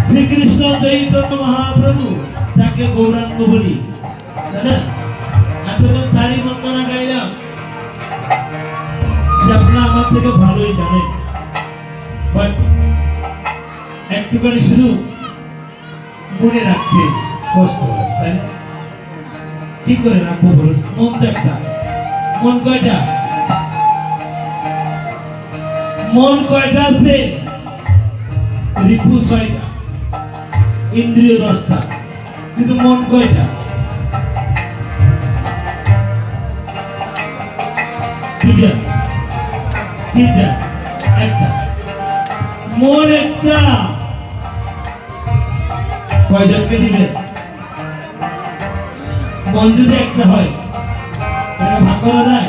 শ্রীকৃষ্ণ চৈতন্য মহাপ্রভু তাকে গৌরাঙ্গ বলি, তাই না? এতক্ষণ তারই বন্দনা গাইলাম, সে আপনারা আমার থেকে ভালোই জানেন, বাট একটুখানি শুধু মনে রাখতে কষ্ট হয়, তাই না? কি করে রাখবো বলুন? মন তো একটা, মন কয়টা? মন কয়টা আছে? রিপু 6টা, ইন্দ্রিয় 10টা, কিন্তু মন কয়টা? তিনটা, একটা। মন একটা, কয়জনকে দিবেন? মন যদি একটা হয় ভাগ করা যায়?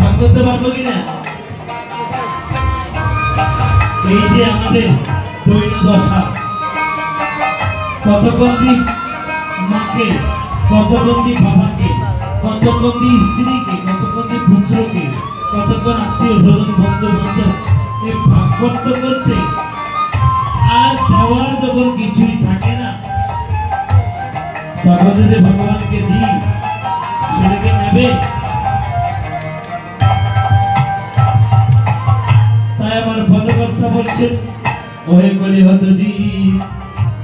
ভাগ করতে পারবো কিনা? এই যে আমাদের দৈন দশা, কতক্ষণ দিন মাকে, কতক্ষণ দিন বাবাকে, কতক্ষণ দিন স্ত্রীকে, কতক্ষণ দিন পুত্রকে, কতক্ষণ আত্মীয় স্বজন বন্ধু বান্ধব, এই ভাগ করতে করতে আর দেওয়ার যখন কিছুই থাকে না, তখন যদি ভগবানকে দিই সেটাকে নেবে? তাই আমার পদকর্তা বলছেন, ওহে কলিহত জীব,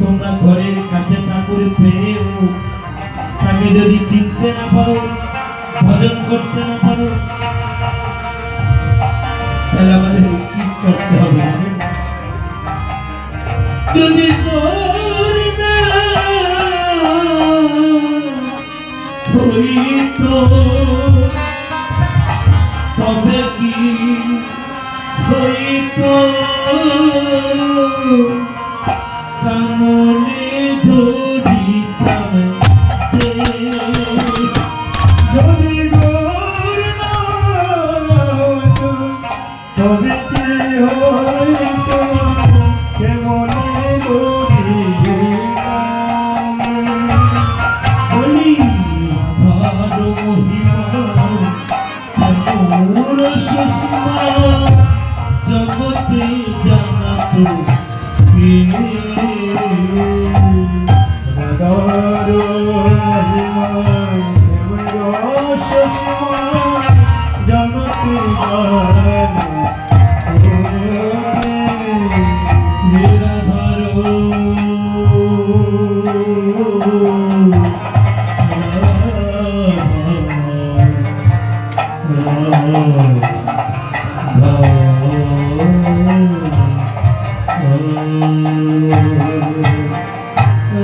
তোমরা ঘরের কাছে ঠাকুর পেয়েও তাকে যদি চিনতে না পারো, ভজন করতে না পারো, তাহলে আমাদের কি করতে হবে? যদি তবে কি হইতো কামনে ধরিতাম, যদি তবে কি হইতো কেমনে ধরিতাম। বলি রাধার মহিমা মোর সুষমা জগতে জানাত কে? রাধার মহিমা মোর সুষমা জগতে জানাত শ্রী রাধার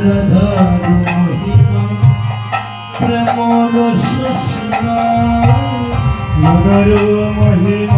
রাধার মহিমা প্রেমর সুষমা, রাধার মহিমা